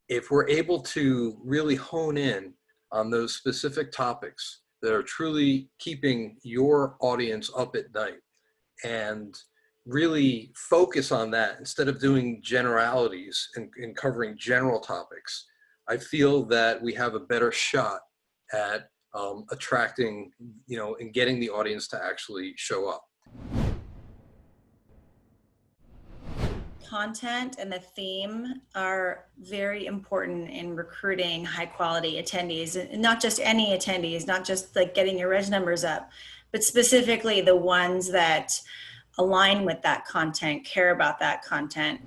If we're able to really hone in on those specific topics that are truly keeping your audience up at night and really focus on that instead of doing generalities and covering general topics, I feel that we have a better shot at attracting, and getting the audience to actually show up. Content and the theme are very important in recruiting high quality attendees, and not just any attendees, not just like getting your reg numbers up, but specifically the ones that align with that content, care about that content.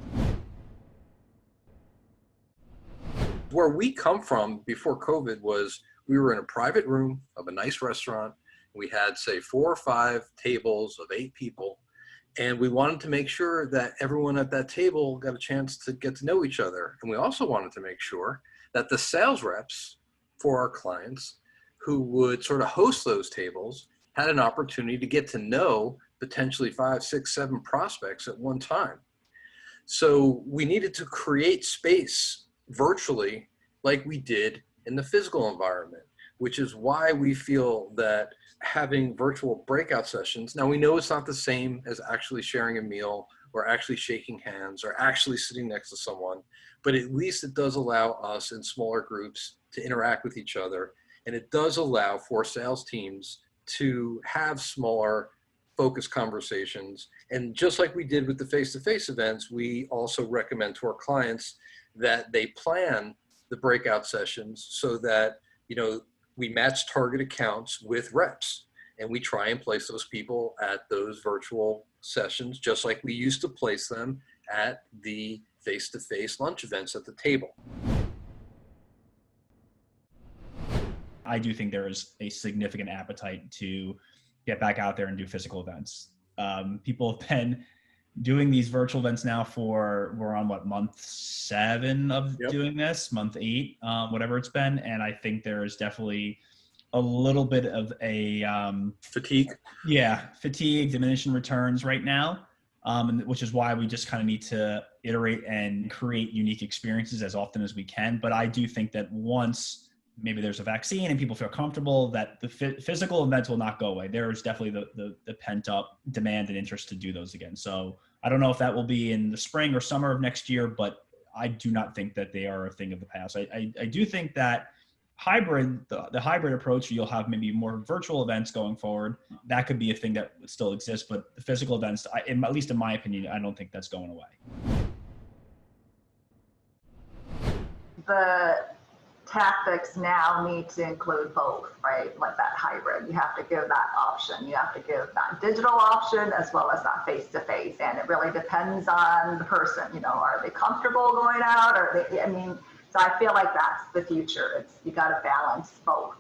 Where we come from before COVID was we were in a private room of a nice restaurant. We had, say, 4 or 5 tables of 8 people. And we wanted to make sure that everyone at that table got a chance to get to know each other. And we also wanted to make sure that the sales reps for our clients who would sort of host those tables had an opportunity to get to know potentially 5, 6, 7 prospects at one time. So we needed to create space virtually like we did in the physical environment, which is why we feel that having virtual breakout sessions, now we know it's not the same as actually sharing a meal or actually shaking hands or actually sitting next to someone, but at least it does allow us in smaller groups to interact with each other. And it does allow for sales teams to have smaller focused conversations. And just like we did with the face-to-face events, we also recommend to our clients that they plan the breakout sessions so that, we match target accounts with reps, and we try and place those people at those virtual sessions, just like we used to place them at the face-to-face lunch events at the table. I do think there is a significant appetite to get back out there and do physical events. People have been doing these virtual events now we're on month 7 of doing this, month 8, whatever it's been. And I think there's definitely a little bit of a fatigue. Yeah, fatigue, diminishing returns right now, which is why we just kind of need to iterate and create unique experiences as often as we can. But I do think that once maybe there's a vaccine and people feel comfortable, that the physical events will not go away. There's definitely the pent up demand and interest to do those again. So I don't know if that will be in the spring or summer of next year, but I do not think that they are a thing of the past. I do think that the hybrid approach, you'll have maybe more virtual events going forward. That could be a thing that would still exist, but the physical events, at least in my opinion, I don't think that's going away. The tactics now need to include both, right? Like that hybrid. You have to give that option. You have to give that digital option as well as that face-to-face. And it really depends on the person, are they comfortable going out? So I feel like that's the future. You got to balance both.